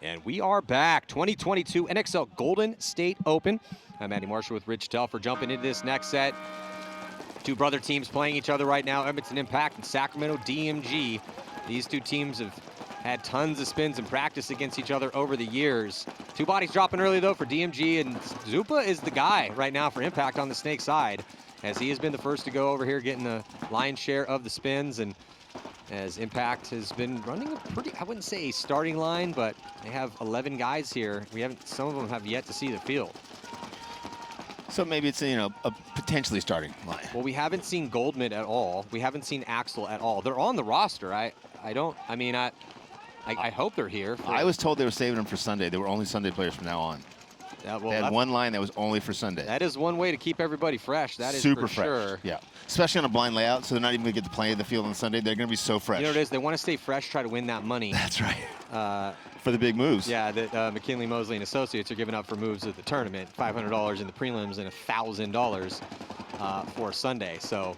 And we are back. 2022 NXL Golden State Open. I'm Andy Marshall with Rich Telfer jumping into this next set. Two brother teams playing each other right now, Edmonton Impact and Sacramento DMG. These two teams have had tons of spins and practice against each other over the years. Two bodies dropping early though for DMG, and Zupa is the guy right now for Impact on the Snake side, as he has been the first to go over here getting the lion's share of the spins, and as Impact has been running a pretty, I wouldn't say a starting line, but they have 11 guys here. Some of them have yet to see the field. So maybe it's, a potentially starting line. Well, we haven't seen Goldman at all. We haven't seen Axel at all. They're on the roster. I hope they're here. I was told they were saving them for Sunday. They were only Sunday players from now on. They had one line that was only for Sunday. That is one way to keep everybody fresh. That is super for fresh. Sure. Yeah, especially on a blind layout, so they're not even going to get to play the field on Sunday. They're going to be so fresh. You know what it is? They want to stay fresh, try to win that money. That's right. For the big moves. Yeah, that McKinley, Mosley, and Associates are giving up for moves at the tournament. $500 in the prelims and $1,000 for Sunday. So,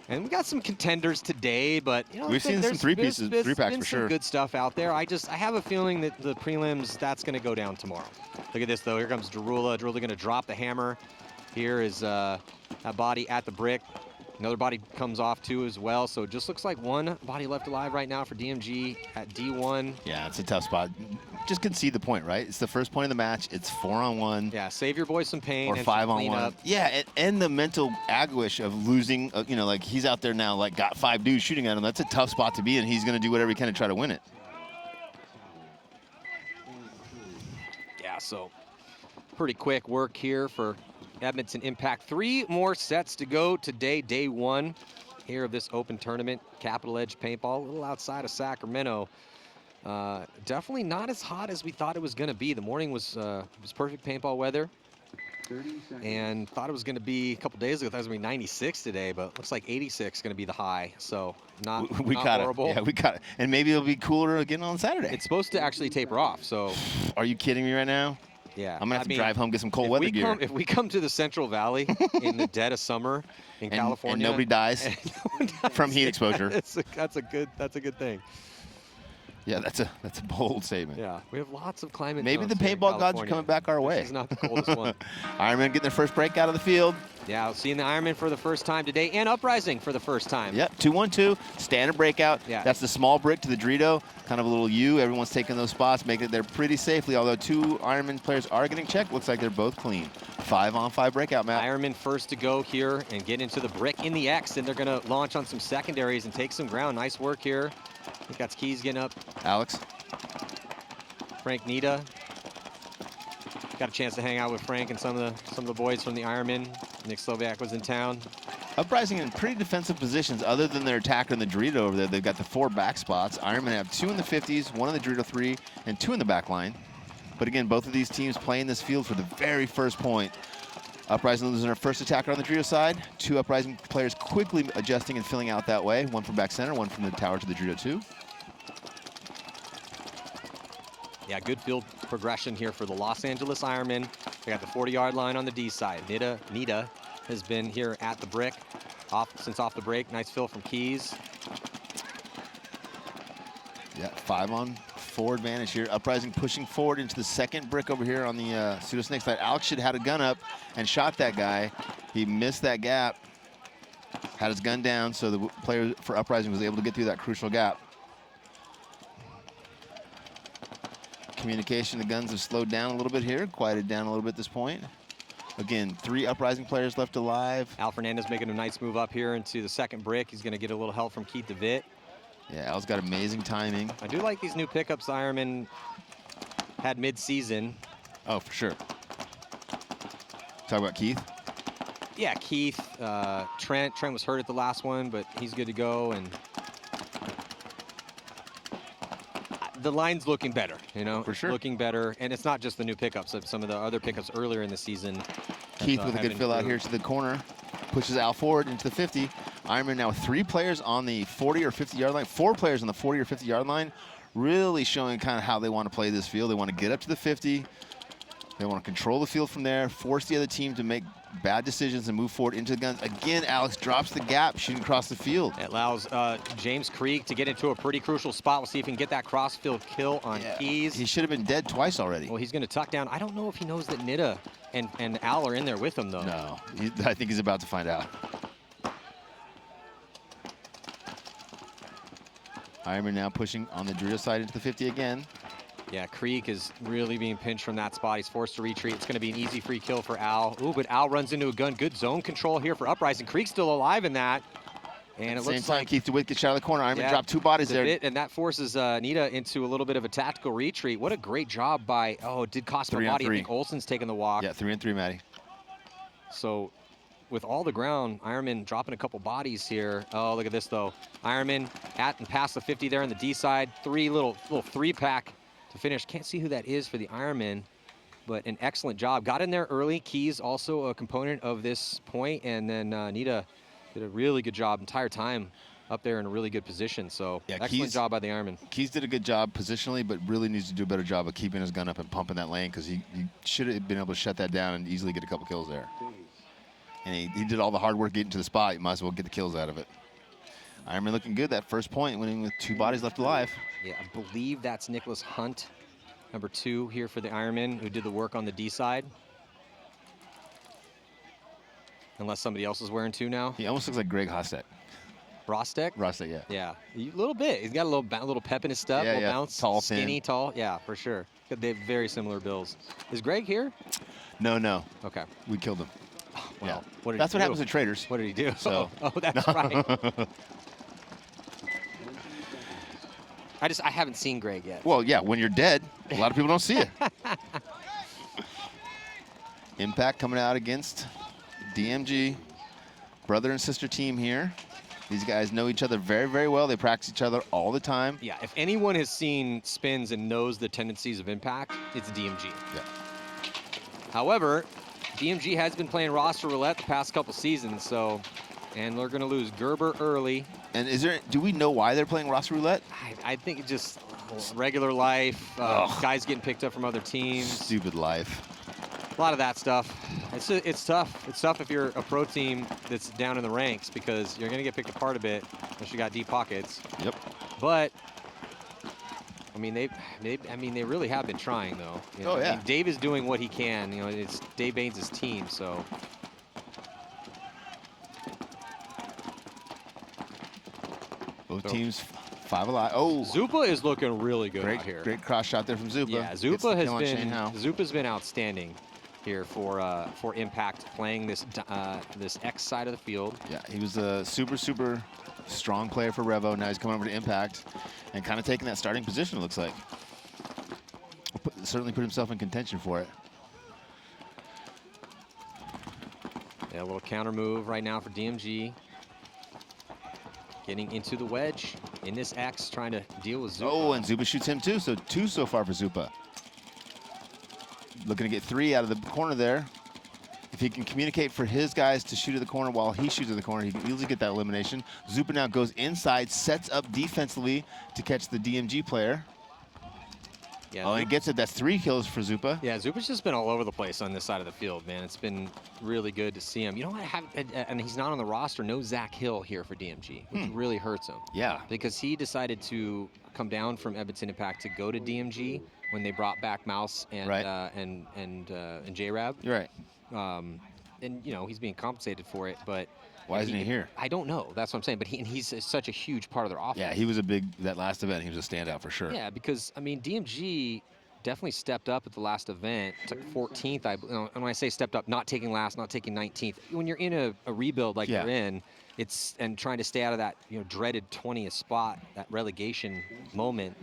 and we got some contenders today, but we've seen some three packs for sure. Good stuff out there. I have a feeling that the prelims, that's going to go down tomorrow. Look at this though. Here comes Derula. Derula going to drop the hammer. Here is that body at the brick. Another body comes off too as well. So it just looks like one body left alive right now for DMG at D1. Yeah, it's a tough spot. Just concede the point, right? It's the first point of the match. It's 4-on-1. Yeah, save your boy some pain. Or 5-on-1. Yeah, and the mental anguish of losing. Like he's out there now, like got 5 dudes shooting at him. That's a tough spot to be in. He's going to do whatever he can to try to win it. Yeah, so pretty quick work here for Edmonton Impact. 3 more sets to go today, day 1 here of this open tournament. Capital Edge Paintball, a little outside of Sacramento. Definitely not as hot as we thought it was going to be. The morning was perfect paintball weather. And thought it was going to be a couple days ago. Thought it was going to be 96 today, but looks like 86 going to be the high. So not horrible. Yeah, we got it. And maybe it'll be cooler again on Saturday. It's supposed to actually taper off. So are you kidding me right now? Yeah, I'm gonna have to drive home, get some cold weather gear. If we come to the Central Valley in the dead of summer in California, and nobody dies from heat exposure, that's a good thing. Yeah, that's a bold statement. Yeah, we have lots of climate. Maybe the paintball gods are coming back our way. This is not the coldest one. Ironmen getting their first break out of the field. Yeah, seeing the Ironmen for the first time today, and Uprising for the first time. Yep, 2-1-2, standard breakout. Yeah. That's the small brick to the Dorito, kind of a little U. Everyone's taking those spots, making it there pretty safely, although 2 Ironman players are getting checked. Looks like they're both clean. 5-on-5 breakout, Matt. Ironman first to go here and get into the brick in the X, and they're going to launch on some secondaries and take some ground. Nice work here. I think that's Keys getting up. Alex. Frank Nita. Got a chance to hang out with Frank and some of the boys from the Ironmen. Nick Slovack was in town. Uprising in pretty defensive positions other than their attacker in the Dorito over there. They've got the 4 back spots. Ironmen have 2 in the 50s, 1 in the Dorito 3, and 2 in the back line. But again, both of these teams playing this field for the very first point. Uprising losing their first attacker on the Dorito side. 2 Uprising players quickly adjusting and filling out that way. 1 from back center, 1 from the tower to the Dorito 2. Yeah, good field progression here for the Los Angeles Ironmen. They got the 40-yard line on the D side. Nita has been here at the brick since off the break. Nice fill from Keys. Yeah, 5-on-4 advantage here. Uprising pushing forward into the second brick over here on the Pseudo Snake side. Alex should have had a gun up and shot that guy. He missed that gap, had his gun down, so the player for Uprising was able to get through that crucial gap. Communication, the guns have slowed down a little bit here, quieted down a little bit at this point. Again, 3 Uprising players left alive. Al Fernandez making a nice move up here into the second brick. He's going to get a little help from Keith DeVitt. Yeah, Al's got amazing timing. I do like these new pickups Ironman had mid-season. Oh, for sure. Talk about Keith? Yeah, Keith, Trent. Trent was hurt at the last one, but he's good to go. And the line's looking better, For sure. Looking better. And it's not just the new pickups. Some of the other pickups earlier in the season. Keith with a good fill out here to the corner. Pushes Al forward into the 50. Ironman now with 3 players on the 40 or 50-yard line. 4 players on the 40 or 50-yard line. Really showing kind of how they want to play this field. They want to get up to the 50. They want to control the field from there, force the other team to make bad decisions and move forward into the guns. Again, Alex drops the gap, shooting across the field. It allows James Krieg to get into a pretty crucial spot. We'll see if he can get that cross-field kill on Keys. He should have been dead twice already. Well, he's going to tuck down. I don't know if he knows that Nida and Al are in there with him, though. No, I think he's about to find out. Ironman now pushing on the Dorito side into the 50 again. Yeah, Krieg is really being pinched from that spot. He's forced to retreat. It's going to be an easy free kill for Al. Ooh, but Al runs into a gun. Good zone control here for Uprising. Krieg's still alive in that. And it looks like Keith DeWitt gets out of the corner. Ironman dropped 2 bodies there. And that forces Nida into a little bit of a tactical retreat. What a great job by, it did cost him a body. I think Olsen's taking the walk. Yeah, 3-on-3, Matty. So with all the ground, Ironman dropping a couple bodies here. Oh, look at this, though. Ironman at and past the 50 there on the D side. Little 3-pack to finish. Can't see who that is for the Ironman, but an excellent job. Got in there early. Keys also a component of this point, and then Nida did a really good job entire time up there in a really good position. So yeah, excellent job by the Ironman. Keys did a good job positionally, but really needs to do a better job of keeping his gun up and pumping that lane, because he should have been able to shut that down and easily get a couple kills there. And he did all the hard work getting to the spot. You might as well get the kills out of it. Ironman looking good that first point, winning with 2 bodies left alive. Yeah, I believe that's Nicholas Hunt, number 2 here for the Ironman, who did the work on the D side. Unless somebody else is wearing 2 now. He almost looks like Greg Hostek. Rostek? Rostek, yeah. Yeah, a little bit. He's got a little pep in his step, yeah, little bounce. Tall, skinny, thin. tall. Yeah, for sure. They have very similar builds. Is Greg here? No. Okay. We killed him. Oh, well, yeah. That's what happens to traders. What did he do? So. Oh, that's right. I haven't seen Greg yet. Well, yeah, when you're dead, a lot of people don't see it. Impact coming out against DMG. Brother and sister team here. These guys know each other very, very well. They practice each other all the time. Yeah, if anyone has seen spins and knows the tendencies of Impact, it's DMG. Yeah. However, DMG has been playing roster roulette the past couple seasons, and they're going to lose Gerber early. And do we know why they're playing roster roulette? I think it's just regular life, guys getting picked up from other teams. Stupid life. A lot of that stuff. It's tough. It's tough if you're a pro team that's down in the ranks, because you're going to get picked apart a bit unless you got deep pockets. Yep. But I mean, they really have been trying, though. You know, I mean, Dave is doing what he can. You know, it's Dave Baines' team, so. Both teams 5 alive. Oh, Zupa is looking really good out here. Great cross shot there from Zupa. Yeah, Zupa's been outstanding here for Impact, playing this X side of the field. Yeah, he was a super strong player for Revo. Now he's coming over to Impact and kind of taking that starting position, it looks like. Certainly put himself in contention for it. Yeah, a little counter move right now for DMG. Getting into the wedge in this X, trying to deal with Zupa. Oh, and Zupa shoots him too, so 2 so far for Zupa. Looking to get 3 out of the corner there. If he can communicate for his guys to shoot at the corner while he shoots at the corner, he can easily get that elimination. Zupa now goes inside, sets up defensively to catch the DMG player. Yeah, and he gets it. That's 3 kills for Zupa. Yeah, Zupa's just been all over the place on this side of the field, man. It's been really good to see him. You know what? And he's not on the roster. No Zach Hill here for DMG, which really hurts him. Yeah. Because he decided to come down from Edmonton Impact to go to DMG when they brought back Mouse and and J-Rab. You're right. And you know, he's being compensated for it, but why isn't he here? I don't know. That's what I'm saying. But he's such a huge part of their offense. Yeah, he was that last event, he was a standout for sure. Yeah, because, I mean, DMG definitely stepped up at the last event. Took 14th. And when I say stepped up, not taking last, not taking 19th. When you're in a rebuild like you're in, and trying to stay out of that dreaded 20th spot, that relegation moment,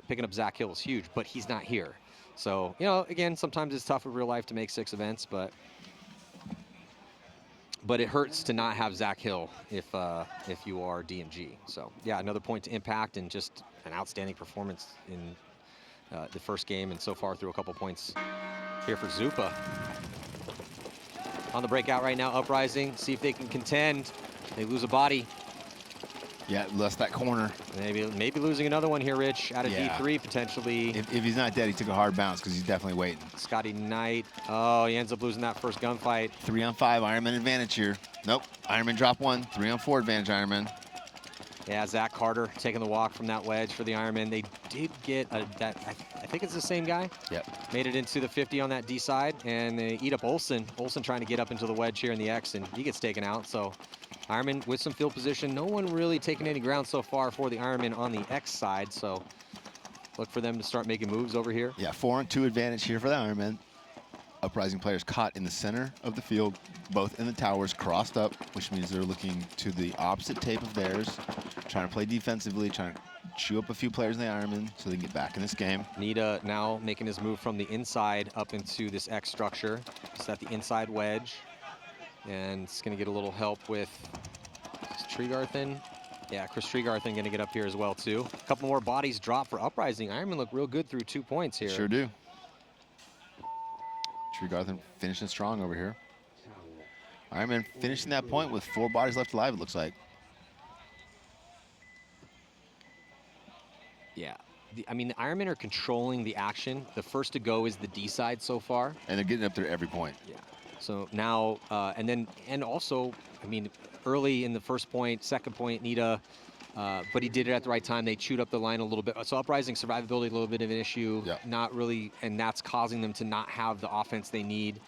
picking up Zach Hill is huge, but he's not here. So, again, sometimes it's tough in real life to make 6 events, but it hurts to not have Zach Hill if you are DMG. So, yeah, another point to Impact, and just an outstanding performance in the first game, and so far through a couple points here for Zupa. On the breakout right now, Uprising, see if they can contend. They lose a body. Yeah, lost that corner. Maybe losing another one here, Rich, out of Yeah. D3 potentially. If he's not dead, he took a hard bounce because he's definitely waiting. Scotty Knight. Oh, he ends up losing that first gunfight. 3-on-5, Ironman advantage here. Nope, Ironman drop one. 3-on-4 advantage, Ironman. Yeah, Zach Carter taking the walk from that wedge for the Ironman. They did get that. I think it's the same guy. Yep. Made it into the 50 on that D side, and they eat up Olsen. Olsen trying to get up into the wedge here in the X, and he gets taken out. So Ironman with some field position. No one really taking any ground so far for the Ironman on the X side. So look for them to start making moves over here. Yeah, 4-on-2 advantage here for the Ironman. Uprising players caught in the center of the field, both in the towers, crossed up, which means they're looking to the opposite tape of theirs, trying to play defensively, trying to chew up a few players in the Ironman so they can get back in this game. Nita now making his move from the inside up into this X structure. He's at the inside wedge, and it's going to get a little help with Tregarthen. Yeah, Chris Tregarthen going to get up here as well, too. A couple more bodies drop for Uprising. Ironman look real good through 2 points here. Sure do. Tregarthen finishing strong over here. Ironman finishing that point with 4 bodies left alive, it looks like. Yeah. I mean, the Ironmen are controlling the action. The first to go is the D side so far. And they're getting up there every point. Yeah. So now, and also, I mean, early in the first point, second point, Nita, but he did it at the right time. They chewed up the line a little bit. So Uprising survivability, a little bit of an issue. Yep. Not really, and that's causing them to not have the offense they need.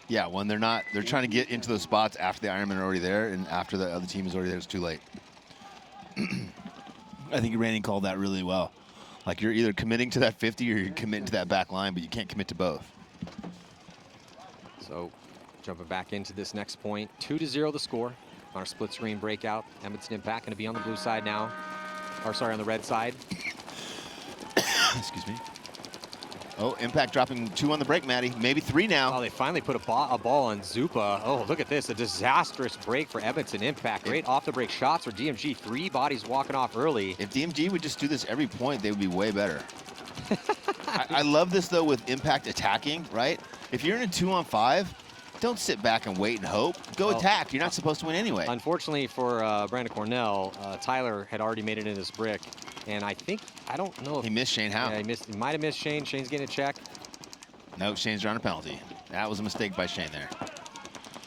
Yeah, when they're trying to get into those spots after the Ironmen are already there, and after the other team is already there, it's too late. I think Randy called that really well. Like, you're either committing to that 50 or you're committing to that back line, but you can't commit to both. So jumping back into this next point, 2-0 the score on our split screen breakout. Edmonton Impact going to be on the blue side now, or sorry, on the red side. Excuse me. Oh, Impact dropping 2 on the break, Maddie. Maybe 3 now. Oh, they finally put a ball on Zupa. Oh, look at this, a disastrous break for Edmonton Impact. Great off the break shots for DMG. 3 bodies walking off early. If DMG would just do this every point, they would be way better. I love this, though, with Impact attacking, right? If you're in a 2-on-5, don't sit back and wait and hope. Go attack. You're not supposed to win anyway. Unfortunately for Brandon Cornell, Tyler had already made it in this brick. And I don't know if he missed Shane Howe. Yeah, he might have missed Shane. Shane's getting a check. No, Shane's drawing a penalty. That was a mistake by Shane there.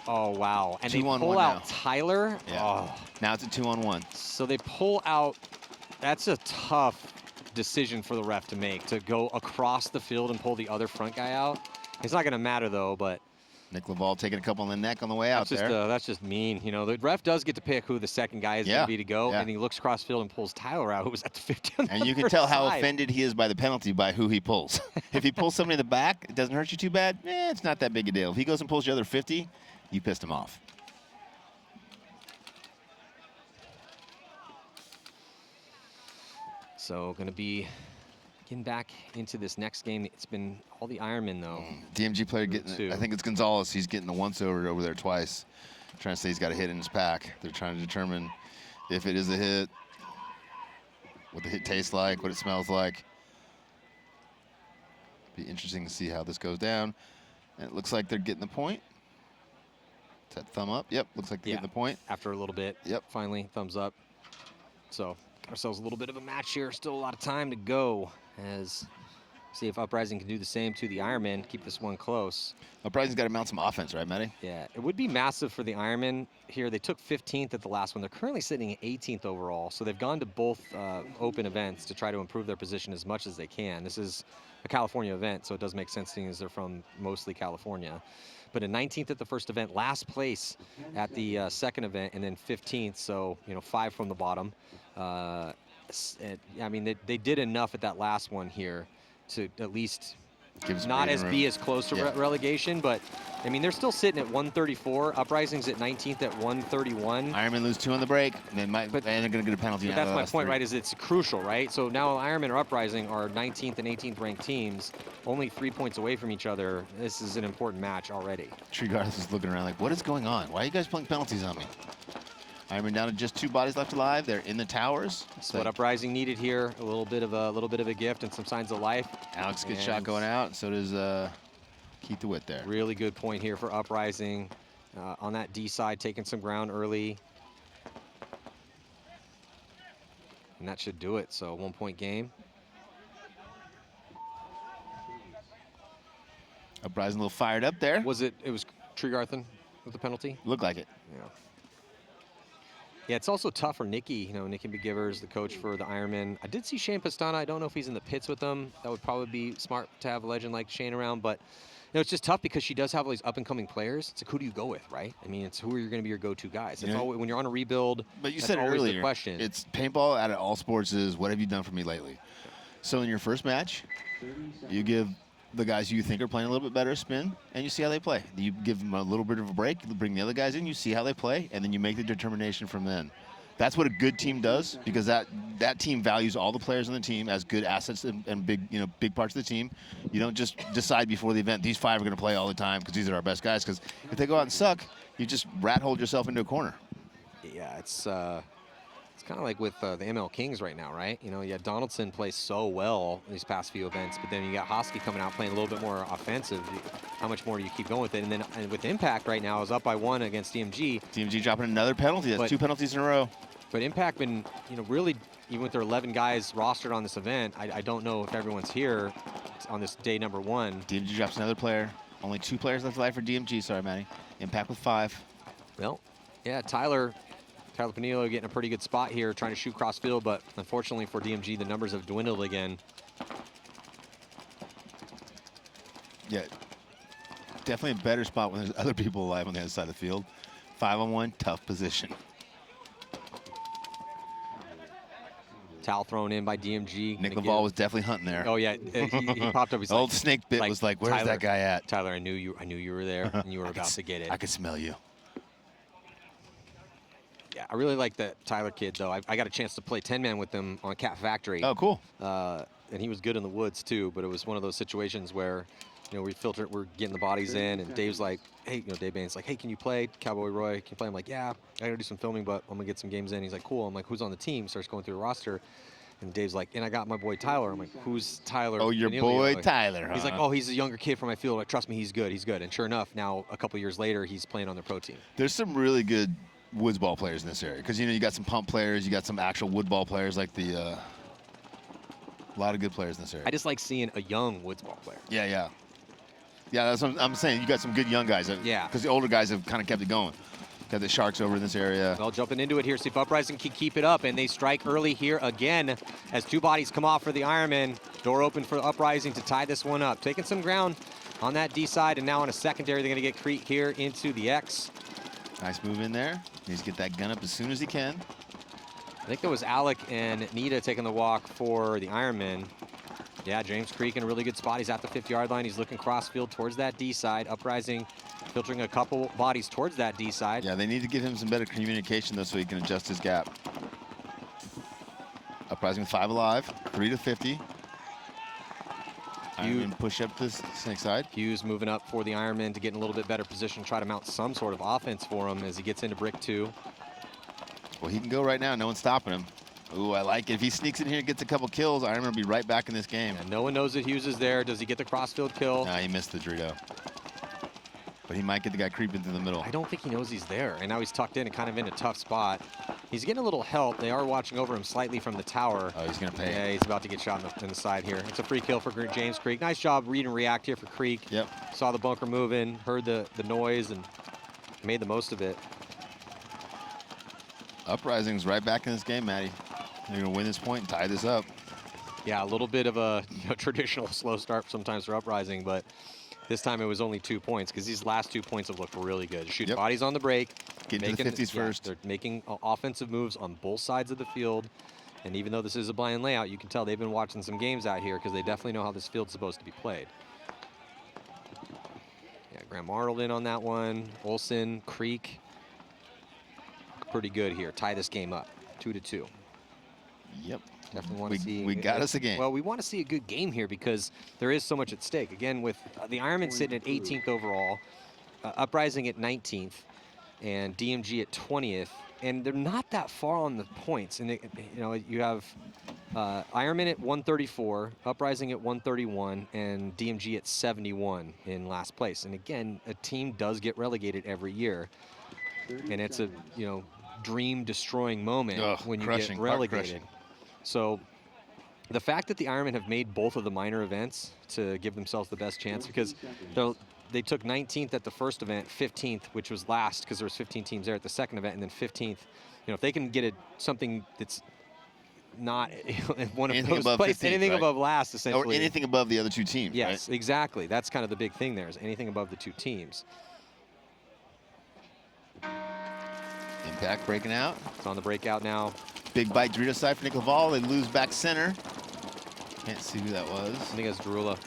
Oh, wow. And they 2-on-1 pull out now. Tyler. Yeah. Oh. Now it's a 2-on-1. So they pull out. That's a tough decision for the ref to make, to go across the field and pull the other front guy out. It's not going to matter, though, but Nick Laval taking a couple on the neck on the way out there. That's just mean. You know, the ref does get to pick who the second guy is going to be to go, and he looks across field and pulls Tyler out, who was at the 50 on the And you can tell how offended he is by the penalty by who he pulls. If he pulls somebody in the back, it doesn't hurt you too bad, it's not that big a deal. If he goes and pulls the other 50, you pissed him off. So going to be getting back into this next game. It's been all the Ironmen, though. DMG player getting, I think it's Gonzalez. He's getting the once-over over there twice. Trying to say he's got a hit in his pack. They're trying to determine if it is a hit, what the hit tastes like, what it smells like. Be interesting to see how this goes down. And it looks like they're getting the point. Is that thumb up? Yep, looks like they're getting the point. After a little bit. Yep. Finally, thumbs up. So ourselves a little bit of a match here. Still a lot of time to go, as see if Uprising can do the same to the Ironmen, keep this one close. Uprising's got to mount some offense, right, Matty? Yeah, it would be massive for the Ironmen here. They took 15th at the last one. They're currently sitting at 18th overall, so they've gone to both open events to try to improve their position as much as they can. This is a California event, so it does make sense seeing as they're from mostly California. But in 19th at the first event, last place at the second event, and then 15th, so 5 from the bottom. I mean, they did enough at that last one here to at least not be as close to relegation, but I mean, they're still sitting at 134. Uprising's at 19th at 131. Ironmen lose 2 on the break, and and they're going to get a penalty. But that's my point, right? Is it's crucial, right? So now Ironmen or Uprising are 19th and 18th ranked teams, only 3 points away from each other. This is an important match already. Tregarth is looking around like, what is going on? Why are you guys playing penalties on me? Ironmen down to just 2 bodies left alive. They're in the towers. That's what Uprising needed here. A little bit of a gift and some signs of life. Alex gets shot going out, and so does Keith DeWitt there. Really good point here for Uprising on that D side, taking some ground early. and that should do it. So 1-point game. Uprising a little fired up there. Was it? It was Tregarthen with the penalty. Looked like it. Yeah. Yeah, it's also tough for Nikki. You know, Nikki McGivers, the coach for the Ironmen. I did see Shane Pastana. I don't know if he's in the pits with them. That would probably be smart to have a legend like Shane around. But you know, it's just tough because she does have all these up-and-coming players. It's like, who do you go with, right? I mean, it's who are you going to be your go-to guys? It's always, when you're on a rebuild. But you that's said it always earlier. The question. It's paintball out of all sports is what have you done for me lately? So in your first match, you give the guys you think are playing a little bit better a spin, and you see how they play. You give them a little bit of a break, you bring the other guys in, you see how they play, and then you make the determination from then. That's what a good team does, because that team values all the players on the team as good assets and big parts of the team. You don't just decide before the event these 5 are going to play all the time because these are our best guys. Because if they go out and suck, you just rat hole yourself into a corner. Yeah, it's kind of like with the ML Kings right now, right? You know, yeah, Donaldson plays so well these past few events, but then you got Hosky coming out playing a little bit more offensive. How much more do you keep going with it? And then with Impact right now, is up by 1 against DMG. DMG dropping another penalty. That's 2 penalties in a row. But Impact been, you know, really, even with their 11 guys rostered on this event, I don't know if everyone's here on this day number 1. DMG drops another player. Only 2 players left alive for DMG. Sorry, Matty. Impact with 5. Well, yeah, Tyler Panillo getting a pretty good spot here, trying to shoot cross field, but unfortunately for DMG, the numbers have dwindled again. Yeah, definitely a better spot when there's other people alive on the other side of the field. 5-on-1, tough position. Towel thrown in by DMG. Nick Laval was definitely hunting there. Oh yeah, he popped up. He's Old like, snake bit was like, "Where's Tyler, that guy at?" Tyler, I knew you were there, and you were about to get it. I could smell you. Yeah, I really like that Tyler kid though. I got a chance to play 10-man with him on Cat Factory. Oh, cool. And he was good in the woods too. But it was one of those situations where, you know, we're getting the bodies in, and Dave's like, hey, you know, Dave Bain's like, hey, can you play Cowboy Roy? Can you play? I'm like, yeah, I gotta do some filming, but I'm gonna get some games in. He's like, cool. I'm like, who's on the team? Starts going through the roster. And Dave's like, and I got my boy Tyler. I'm like, who's Tyler? Oh, your boy Tyler, huh? He's like, oh, he's a younger kid from my field. Like, trust me, he's good. He's good. And sure enough, now a couple years later, he's playing on their pro team. There's some really good woods ball players in this area because, you know, you got some pump players, you got some actual wood ball players, like a lot of good players in this area. I just like seeing a young woods ball player. Yeah. That's what I'm saying. You got some good young guys. Yeah. Because the older guys have kind of kept it going. Got the Sharks over in this area. Well, jumping into it here, see if Uprising can keep it up, and they strike early here again as 2 bodies come off for the Ironmen. Door open for Uprising to tie this one up. Taking some ground on that D side, and now on a secondary, they're going to get Creek here into the X. Nice move in there. Needs to get that gun up as soon as he can. I think that was Alec and Nita taking the walk for the Ironmen. Yeah, James Creek in a really good spot. He's at the 50-yard line. He's looking cross field towards that D side. Uprising filtering a couple bodies towards that D side. Yeah, they need to give him some better communication, though, so he can adjust his gap. Uprising with 5 alive, 3 to 50. Ironman push up this snake side. Hughes moving up for the Ironman to get in a little bit better position, try to mount some sort of offense for him as he gets into brick 2. Well, he can go right now. No one's stopping him. Ooh, I like it. If he sneaks in here and gets a couple kills, Ironman will be right back in this game. And no one knows that Hughes is there. Does he get the crossfield kill? Nah, he missed the Dorito. But he might get the guy creeping through the middle. I don't think he knows he's there. And now he's tucked in and kind of in a tough spot. He's getting a little help. They are watching over him slightly from the tower. Oh, he's going to pay. Yeah, he's about to get shot in the side here. It's a free kill for James Creek. Nice job read and react here for Creek. Yep. Saw the bunker moving, heard the noise, and made the most of it. Uprising's right back in this game, Matty. They're going to win this point and tie this up. Yeah, a little bit of a traditional slow start sometimes for Uprising, but this time it was only 2 points because these last 2 points have looked really good. Shooting bodies on the break. Getting to the 50s first. They're making offensive moves on both sides of the field. And even though this is a blind layout, you can tell they've been watching some games out here because they definitely know how this field's supposed to be played. Yeah, Graham Arnold in on that one. Olsen, Creek. Pretty good here. Tie this game up, 2-2. Yep. Definitely want to see. We got us a game. Well, we want to see a good game here because there is so much at stake. Again, with the Ironmen sitting at 18th overall, Uprising at 19th, and DMG at 20th, and they're not that far on the points. And you know, you have Ironmen at 134, Uprising at 131, and DMG at 71 in last place. And again, a team does get relegated every year, and it's a dream-destroying moment when you get relegated. So the fact that the Ironmen have made both of the minor events to give themselves the best chance, because they took 19th at the first event, 15th, which was last because there was 15 teams there at the second event, and then 15th. If they can get something that's not one of Anything those above places, 15th, anything right? above last, essentially. Or anything above the other two teams, yes, right? exactly. That's kind of the big thing there, is anything above the two teams. Impact breaking out. It's on the breakout now. Big bite Dorito side for Nick Laval. They lose back center. Can't see who that was. I think it's Derula.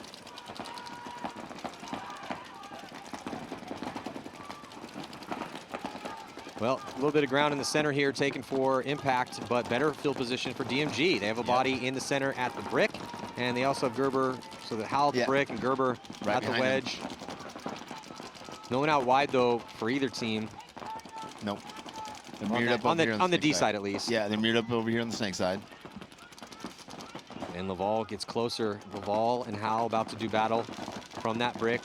Well, a little bit of ground in the center here taken for Impact, but better field position for DMG. They have a body in the center at the brick, and they also have Gerber, so that Howell at the brick and Gerber right at the wedge. him. No one out wide, though, for either team. Nope. On the D side, at least. Yeah, they're mirrored up over here on the snake side. And Laval gets closer. Laval and Howell about to do battle from that brick.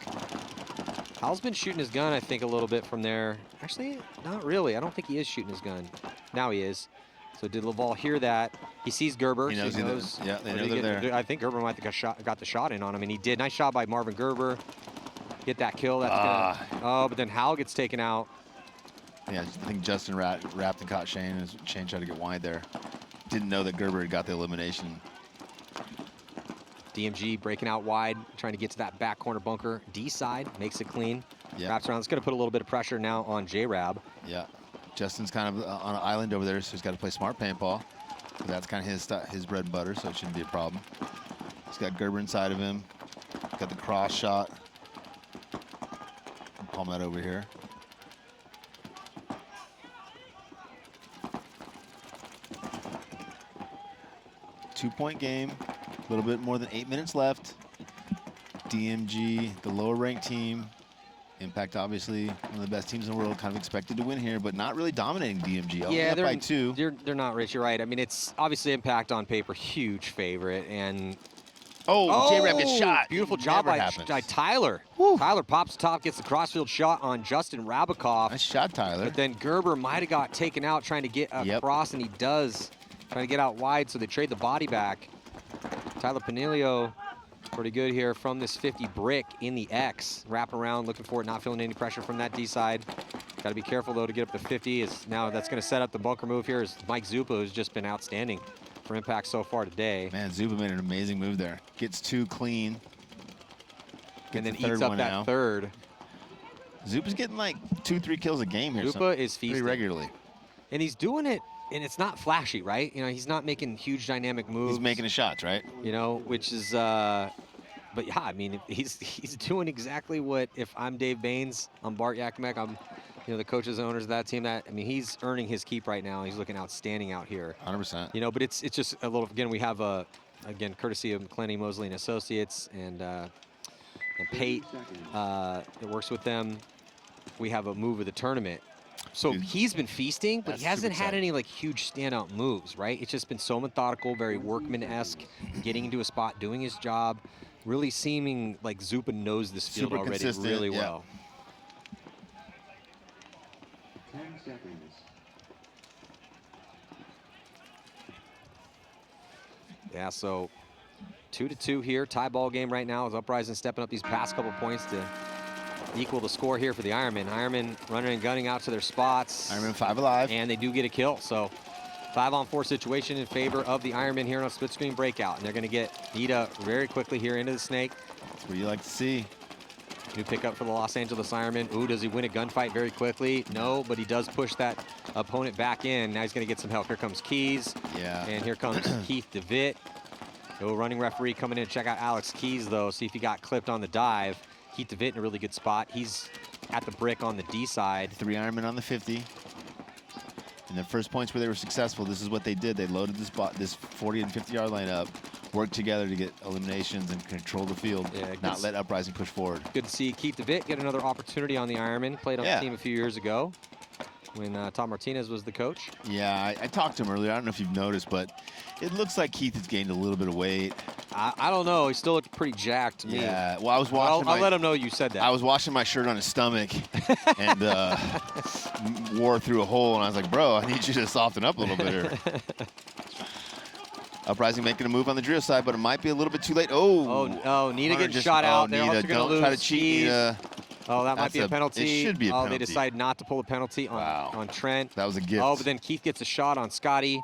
Howell's been shooting his gun, I think, a little bit from there. Actually, not really. I don't think he is shooting his gun. Now he is. So did Laval hear that? He sees Gerber. He knows. Yeah, they know they're there. I think Gerber might have got the shot in on him, and he did. Nice shot by Marvin Gerber. Get that kill. That's oh, but then Howell gets taken out. Yeah, I think Justin wrapped and caught Shane, and Shane tried to get wide there. Didn't know that Gerber had got the elimination. DMG breaking out wide, trying to get to that back corner bunker. D side makes it clean. Yep. Wraps around. It's going to put a little bit of pressure now on J-Rab. Yeah. Justin's kind of on an island over there, so he's got to play smart paintball. But that's kind of his bread and butter, so it shouldn't be a problem. He's got Gerber inside of him. Got the cross shot. Palm that over here. Two-point game. A little bit more than 8 minutes left. DMG, the lower ranked team. Impact, obviously, one of the best teams in the world, kind of expected to win here, but not really dominating DMG. Yeah, they're by 2. They're not, Rich. You're right. I mean, it's obviously Impact on paper, huge favorite, and J-Rab gets shot. Beautiful job by Tyler. Woo. Tyler pops top, gets the crossfield shot on Justin Rabikoff. Nice shot, Tyler. But then Gerber might have got taken out trying to get across, and he does, trying to get out wide, so they trade the body back. Tyler Panilio, pretty good here from this 50 brick in the X. Wrap around, looking for it, not feeling any pressure from that D side. Got to be careful, though, to get up to 50. Now that's going to set up the bunker move here is Mike Zupa, who's just been outstanding for Impact so far today. Man, Zupa made an amazing move there. Gets 2 clean. And then eats up that third. Zupa's getting like 2-3 kills a game here. Zupa is feasting. Pretty regularly. And he's doing it, and it's not flashy, right? He's not making huge dynamic moves. He's making his shots, right? Which is, but yeah, I mean, he's doing exactly what, if I'm Dave Baines, I'm Bart Yakimek, I'm, the coaches and owners of that team, he's earning his keep right now. He's looking outstanding out here. 100%. But it's just a little, again, we have again, courtesy of McClenny, Mosley and Associates and Pate that works with them. We have a move of the tournament. So he's been feasting, but he hasn't had any huge standout moves, right? It's just been so methodical, very workman-esque, getting into a spot, doing his job, really seeming like Zupa knows this field already really well. 10 seconds. Yeah, so 2-2 here, tie ball game right now as Uprising stepping up these past couple points to equal the score here for the Ironmen. Ironmen running and gunning out to their spots. Ironmen 5 alive. And they do get a kill, so 5-on-4 situation in favor of the Ironmen here on a split screen breakout. And they're going to get Nita very quickly here into the snake. That's what you like to see. New pickup for the Los Angeles Ironmen. Ooh, does he win a gunfight very quickly? No, but he does push that opponent back in. Now he's going to get some help. Here comes Keys. Yeah. And here comes Keith DeVitt. Oh, running referee coming in to check out Alex Keys, though, see if he got clipped on the dive. Keith DeVitt in a really good spot. He's at the brick on the D side. 3 Ironmen on the 50. In their first points where they were successful, this is what they did. They loaded this 40 and 50-yard line up, worked together to get eliminations and control the field, not let Uprising push forward. Good to see Keith DeVitt get another opportunity on the Ironmen. Played on the team a few years ago when Tom Martinez was the coach. Yeah, I talked to him earlier. I don't know if you've noticed, but it looks like Keith has gained a little bit of weight. I don't know. He still looked pretty jacked to me. Yeah, well, I was watching. I'll let him know you said that. I was washing my shirt on his stomach and wore through a hole, and I was like, bro, I need you to soften up a little bit here. Uprising making a move on the Drio side, but it might be a little bit too late. Oh, Nita Hunter getting shot out. They're Nita, also going to lose. don't try to cheat, skis. Nita. Oh, that might be a penalty. It should be a penalty. Oh, they decide not to pull a penalty on Trent. That was a gift. Oh, but then Keith gets a shot on Scotty.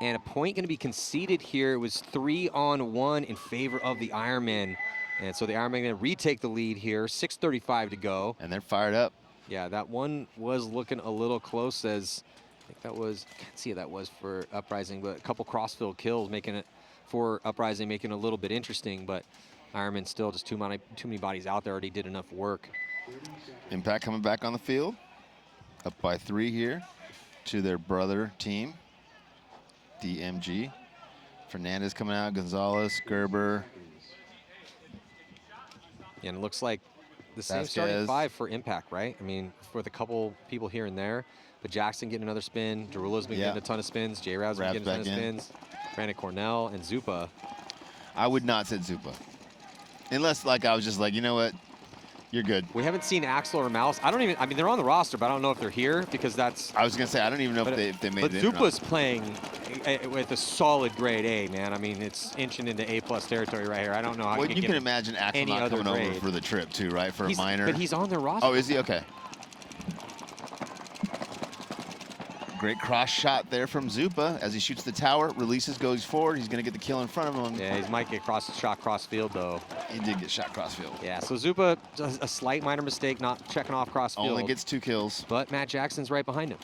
And a point going to be conceded here. It was 3-on-1 in favor of the Ironmen. And so the Ironmen going to retake the lead here. 6:35 to go. And they're fired up. Yeah, that one was looking a little close as, I think that was, I can't see what that was for Uprising, but a couple crossfield kills making it for Uprising, making it a little bit interesting. But Ironmen still just too many bodies out there, already did enough work. Impact coming back on the field. Up by 3 here to their brother team. DMG. Fernandez coming out, Gonzalez, Gerber. And it looks like the same Vasquez. starting 5 for Impact, right? I mean, with a couple people here and there. But Jackson getting another spin. Derulo's been getting a ton of spins. J-Rav's been getting a ton of spins. Brandon Cornell and Zupa. I would not sit Zupa. Unless, like, I was just like, you know what? You're good. We haven't seen Axel or Mouse. I mean, they're on the roster, but I don't know if they're here because that's... I was going to say, I don't even know if they made it. But Zupa's playing with a solid grade A, man. I mean, it's inching into A+ territory right here. I don't know how you can imagine Axel not coming over for the trip, too, right? For a minor. But he's on their roster. Oh, is he? Okay. Great cross shot there from Zupa as he shoots the tower, releases, goes forward. He's going to get the kill in front of him. Yeah, he might get shot cross field, though. He did get shot cross field. Yeah, so Zupa does a slight minor mistake, not checking off cross field. Only gets 2 kills. But Matt Jackson's right behind him.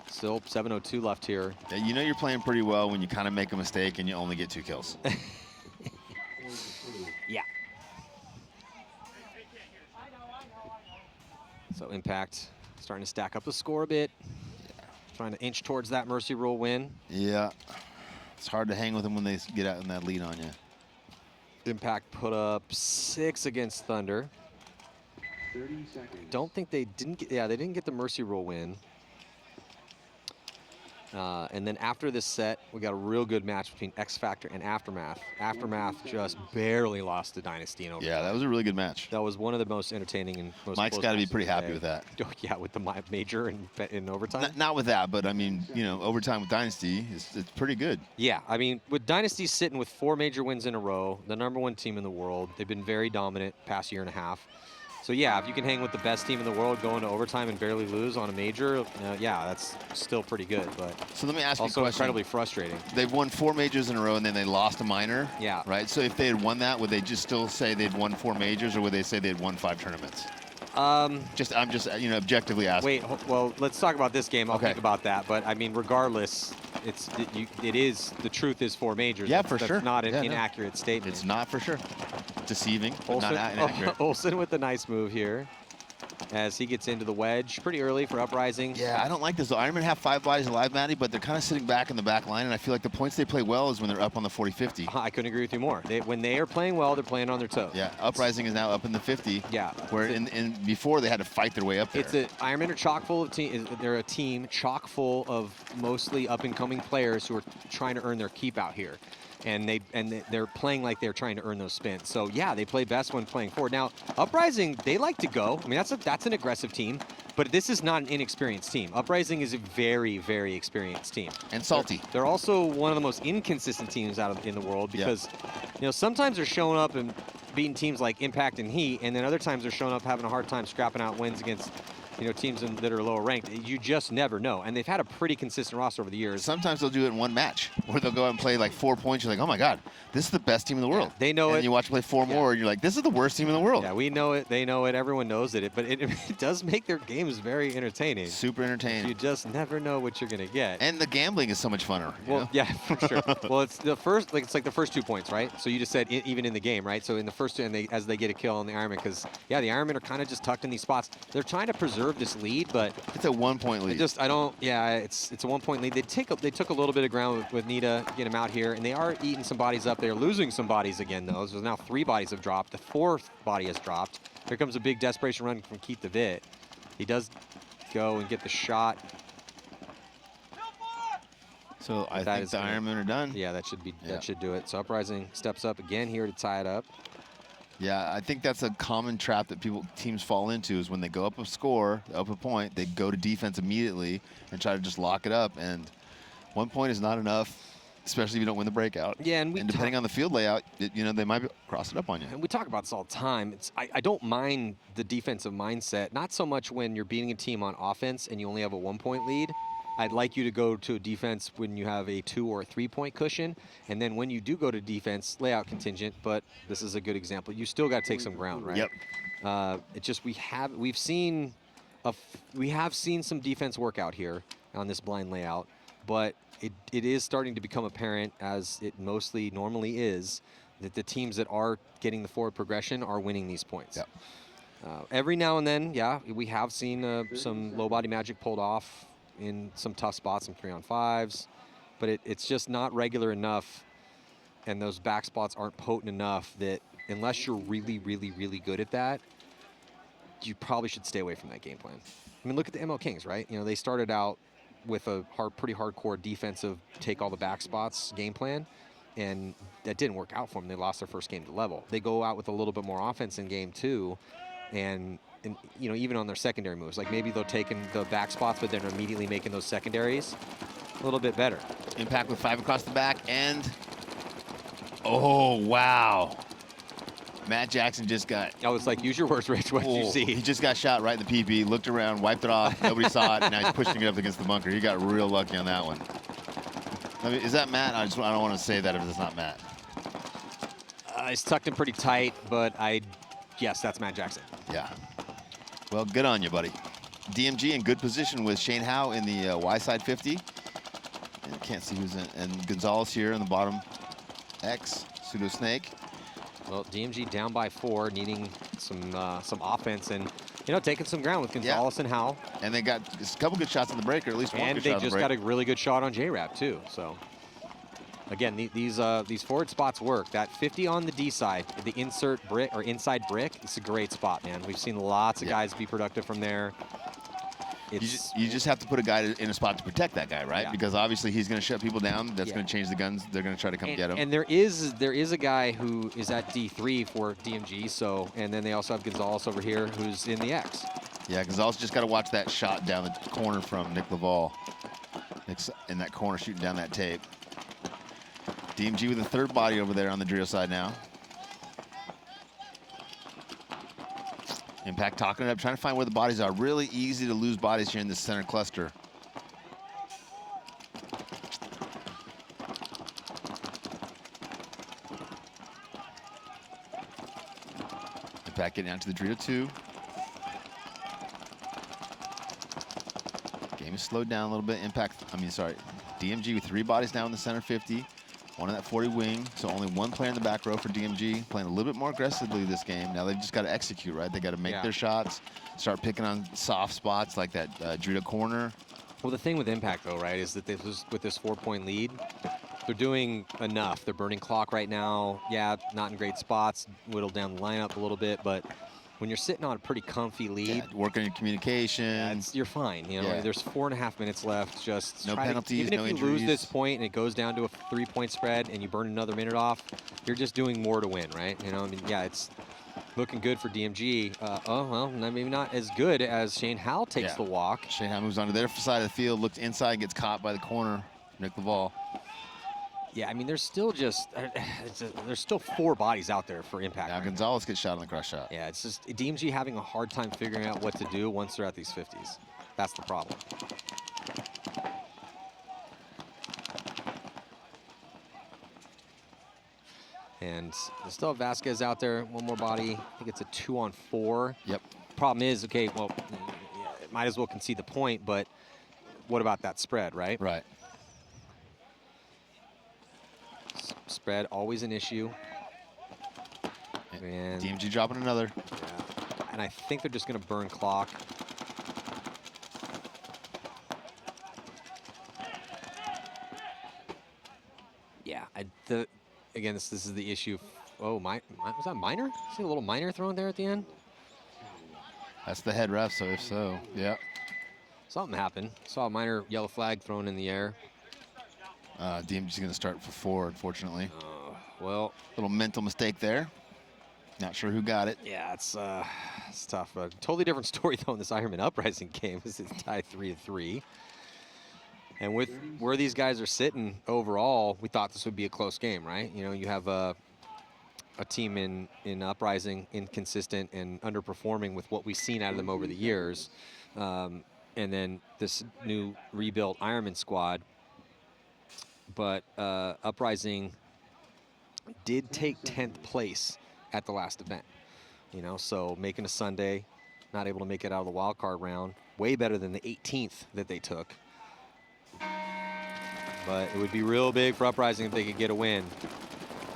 Still 7:02 left here. Yeah, you know you're playing pretty well when you kind of make a mistake and you only get 2 kills. Yeah. So Impact starting to stack up the score a bit. Yeah. Trying to inch towards that Mercy Rule win. Yeah. It's hard to hang with them when they get out in that lead on you. Impact put up 6 against Thunder. 30 seconds. Don't think they didn't get, they didn't get the Mercy Rule win. And then after this set, we got a real good match between X Factor and Aftermath. Aftermath just barely lost to Dynasty in overtime. Yeah, that was a really good match. That was one of the most entertaining and most. Mike's got to be pretty happy with that. Oh, yeah, with the major in overtime. Not with that, but I mean, you know, overtime with Dynasty it's pretty good. Yeah, I mean, with Dynasty sitting with 4 major wins in a row, the #1 team in the world, they've been very dominant past year and a half. So yeah, if you can hang with the best team in the world, going to overtime and barely lose on a major, yeah, that's still pretty good. But so let me ask you a also question. incredibly frustrating. They've won 4 majors in a row, and then they lost a minor. Yeah. Right. So if they had won that, would they just still say they'd won 4 majors, or would they say they'd won 5 tournaments? I'm just you know, objectively asking. Wait, well, let's talk about this game. I'll think about that. But I mean, regardless, the truth is 4 majors. Yeah, that's sure. Not an inaccurate statement. It's not for sure. Deceiving, but not inaccurate. Olsen with a nice move here as he gets into the wedge pretty early for Uprising. Yeah, I don't like this. The Ironmen have 5 bodies alive, Matty, but they're kind of sitting back in the back line, and I feel like the points they play well is when they're up on the 40-50. I couldn't agree with you more. When they are playing well, they're playing on their toes. Yeah, Uprising is now up in the 50. Yeah. Where before they had to fight their way up there. Ironmen are chock full of they're a team chock full of mostly up-and-coming players who are trying to earn their keep out here. And they're playing like they're trying to earn those spins. So yeah, they play best when playing forward. Now, Uprising, they like to go. I mean, that's an aggressive team, but this is not an inexperienced team. Uprising is a very, very experienced team. And salty. They're also one of the most inconsistent teams in the world because, you know, sometimes they're showing up and beating teams like Impact and Heat, and then other times they're showing up having a hard time scrapping out wins against, you know, teams that are lower ranked. You just never know. And they've had a pretty consistent roster over the years. Sometimes they'll do it in one match where they'll go out and play like 4 points. You're like, oh my God, this is the best team in the world. They know and it. You watch them play 4 more, and you're like, this is the worst team in the world. Yeah, we know it. They know it. Everyone knows it. But it does make their games very entertaining. Super entertaining. You just never know what you're going to get. And the gambling is so much funner. Well, yeah, for sure. Well, it's the first the first 2 points, right? So you just said even in the game, right? So in the first 2, and as they get a kill on the Ironmen, because yeah, the Ironmen are kind of just tucked in these spots. They're trying to preserve this lead, but it's a 1-point lead. It's a 1-point lead. They took a little bit of ground with Nita, get him out here, and they are eating some bodies up. They're losing some bodies again, though. So now 3 bodies have dropped. The 4th body has dropped. Here comes a big desperation run from Keith DeVitt. He does go and get the shot. So I think the Ironmen are done. Yeah, that should do it. So Uprising steps up again here to tie it up. Yeah, I think that's a common trap that teams fall into is when they go up a score, up a point, they go to defense immediately and try to just lock it up. And 1 point is not enough, especially if you don't win the breakout. Yeah, and depending on the field layout, they might cross it up on you. And we talk about this all the time. I don't mind the defensive mindset, not so much when you're beating a team on offense and you only have a 1 point lead. I'd like you to go to a defense when you have a 2 or 3 point cushion. And then when you do go to defense, layout contingent, but this is a good example. You still got to take some ground, right? Yep. It's just we have seen some defense work out here on this blind layout, but it is starting to become apparent, as it mostly normally is, that the teams that are getting the forward progression are winning these points. Yep. Every now and then, yeah, we have seen some low body magic pulled off in some tough spots in 3-on-5s, but it's just not regular enough, and those back spots aren't potent enough that unless you're really, really, really good at that, you probably should stay away from that game plan. I mean, look at the ML Kings, right? They started out with a pretty hardcore defensive take all the back spots game plan, and that didn't work out for them. They lost their first game to level. They go out with a little bit more offense in game 2, and even on their secondary moves, like maybe they'll take in the back spots, but they're immediately making those secondaries a little bit better. Impact with 5 across the back, and oh wow, Matt Jackson just got. I was like, use your words, Rich. What did you see? He just got shot right in the PB, looked around, wiped it off, nobody saw it, and now he's pushing it up against the bunker. He got real lucky on that one. I mean, is that Matt? I don't want to say that if it's not Matt. He's tucked in pretty tight, but yes, that's Matt Jackson. Yeah. Well, good on you, buddy. DMG in good position with Shane Howe in the Y side 50. And can't see who's in. And Gonzalez here in the bottom X, Pseudo Snake. Well, DMG down by 4, needing some offense and taking some ground with Gonzalez and Howe. And they got a couple good shots on the break, or at least one good shot on the break. And they just got a really good shot on J-Rap too. So again, these forward spots work. That 50 on the D side, the insert brick or inside brick, it's a great spot, man. We've seen lots of guys be productive from there. You just have to put a guy in a spot to protect that guy, right? Yeah. Because obviously he's going to shut people down. That's going to change the guns. They're going to try to come get him. And there is a guy who is at D3 for DMG. So, and then they also have Gonzalez over here who's in the X. Yeah, Gonzalez just got to watch that shot down the corner from Nick Laval. Nick's in that corner shooting down that tape. DMG with the 3rd body over there on the Drio side now. Impact talking it up, trying to find where the bodies are. Really easy to lose bodies here in this center cluster. Impact getting down to the Dorito 2. Game is slowed down a little bit. DMG with 3 bodies now in the center 50. One in that 40 wing, so only 1 player in the back row for DMG, playing a little bit more aggressively this game. Now they've just got to execute, right? They got to make their shots, start picking on soft spots like that Drita corner. Well, the thing with Impact, though, right, is that with this 4-point lead, they're doing enough. They're burning clock right now. Yeah, not in great spots, whittled down the lineup a little bit, but when you're sitting on a pretty comfy lead, working your communication, you're fine. There's 4.5 minutes left. Just no penalties, even no if you injuries. lose this point and it goes down to a 3-point spread and you burn another minute off, you're just doing more to win, right? It's looking good for DMG. Well, maybe not as good as Shane Howe takes the walk. Shane Howe moves onto their side of the field, looks inside, gets caught by the corner, Nick Laval. Yeah, there's still there's still 4 bodies out there for Impact. Now Gonzalez gets shot on the cross shot. Yeah, it's just DMG having a hard time figuring out what to do once they're at these 50s. That's the problem. And they still have Vasquez out there, 1 more body. I think it's a 2-on-4. Yep. Problem is, okay, well, it might as well concede the point, but what about that spread, right? Right. Spread, always an issue. And DMG dropping another. Yeah. And I think they're just going to burn clock. Yeah, again, this is the issue. Oh, was that minor? See a little minor thrown there at the end? That's the head ref, so if so, yeah. Something happened. Saw a minor yellow flag thrown in the air. DMG's going to start for 4, unfortunately. Well, little mental mistake there. Not sure who got it. Yeah, it's tough. Totally different story though in this Ironman Uprising game. This is tied 3-3. And with where these guys are sitting overall, we thought this would be a close game, right? You know, you have a team in Uprising inconsistent and underperforming with what we've seen out of them over the years. And then this new rebuilt Ironman squad. But Uprising did take 10th place at the last event. You know, so making a Sunday, not able to make it out of the wild card round, way better than the 18th that they took. But it would be real big for Uprising if they could get a win.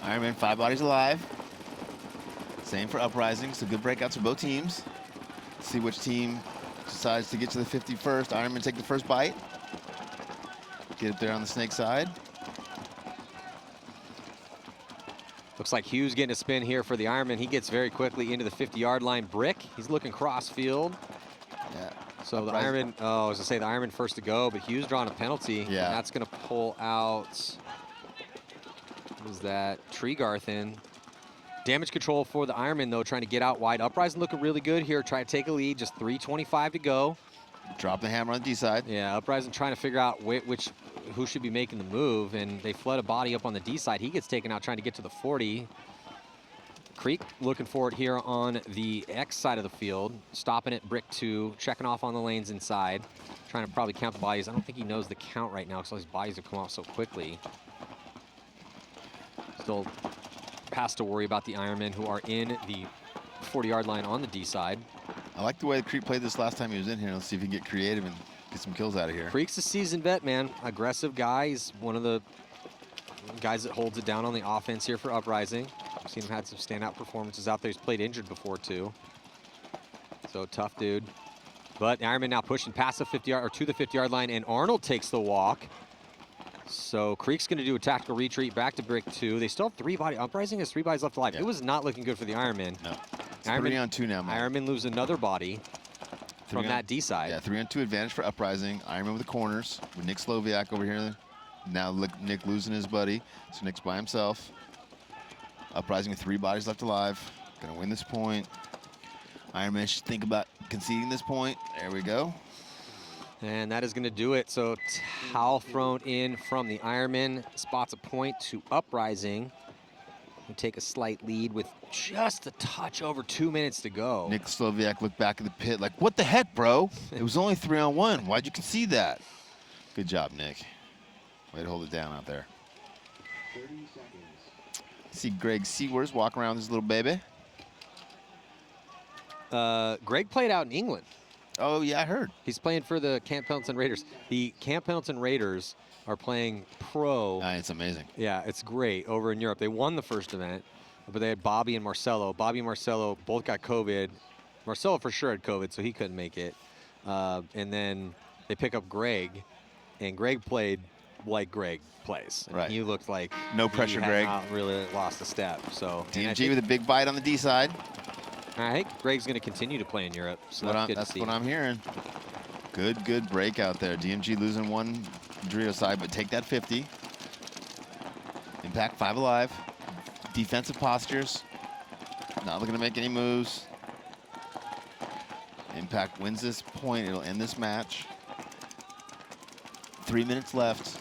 Ironman 5 bodies alive. Same for Uprising, so good breakouts for both teams. See which team decides to get to the 50 first. Ironman take the first bite. Get it there on the snake side. Looks like Hughes getting a spin here for the Ironman. He gets very quickly into the 50-yard line. Brick, he's looking cross field. Yeah. So the Ironman, I was gonna say the Ironman first to go, but Hughes drawing a penalty. Yeah. And that's gonna pull out, what is that? Treegarth in. Damage control for the Ironman though, trying to get out wide. Uprising looking really good here, try to take a lead, just 3:25 to go. Drop the hammer on the D side. Yeah, Uprising trying to figure out who should be making the move, and they flood a body up on the D side. He gets taken out trying to get to the 40. Creek looking for it here on the X side of the field, stopping it, Brick 2, checking off on the lanes inside, trying to probably count the bodies. I don't think he knows the count right now because all these bodies have come off so quickly. Still has to worry about the Ironmen who are in the 40-yard line on the D side. I like the way Creek played this last time he was in here. Let's see if he can get creative and get some kills out of here. Creek's a seasoned vet, man. Aggressive guy. He's one of the guys that holds it down on the offense here for Uprising. I've seen him had some standout performances out there. He's played injured before too. So tough dude. But Ironman now pushing past the 50-yard or to the 50-yard line, and Arnold takes the walk. So Creek's going to do a tactical retreat back to Brick 2. They still have 3 bodies. Uprising has 3 bodies left alive. Yeah. It was not looking good for the Ironman. No. It's Ironman, 3 on 2 now, man. Ironman lose another body from that D side. Yeah, 3 on 2 advantage for Uprising. Ironman with the corners with Nick Sloviak over here. Now Nick losing his buddy, so Nick's by himself. Uprising with 3 bodies left alive. Gonna win this point. Ironman should think about conceding this point. There we go. And that is going to do it. So towel thrown in from the Ironman. Spots a point to Uprising. We take a slight lead with just a touch over 2 minutes to go. Nick Sloviak looked back at the pit like, what the heck, bro? It was only 3 on 1. Why'd you concede that? Good job, Nick. Way to hold it down out there. 30 seconds. See Greg Seawers walk around with his little baby. Greg played out in England. Oh, yeah, I heard. He's playing for the Camp Pendleton Raiders. The Camp Pendleton Raiders are playing pro. It's amazing. Yeah, it's great over in Europe. They won the first event, but they had Bobby and Marcelo. Bobby and Marcelo both got COVID. Marcelo for sure had COVID, so he couldn't make it. And then they pick up Greg, and Greg played like Greg plays. And right. He looked like no pressure, he had Greg. Not really lost a step. So DMG with a big bite on the D side. I think Greg's going to continue to play in Europe. So That's what I'm hearing. Good break out there. DMG losing 1 Dorito side, but take that 50. Impact 5 alive. Defensive postures. Not looking to make any moves. Impact wins this point. It'll end this match. 3 minutes left.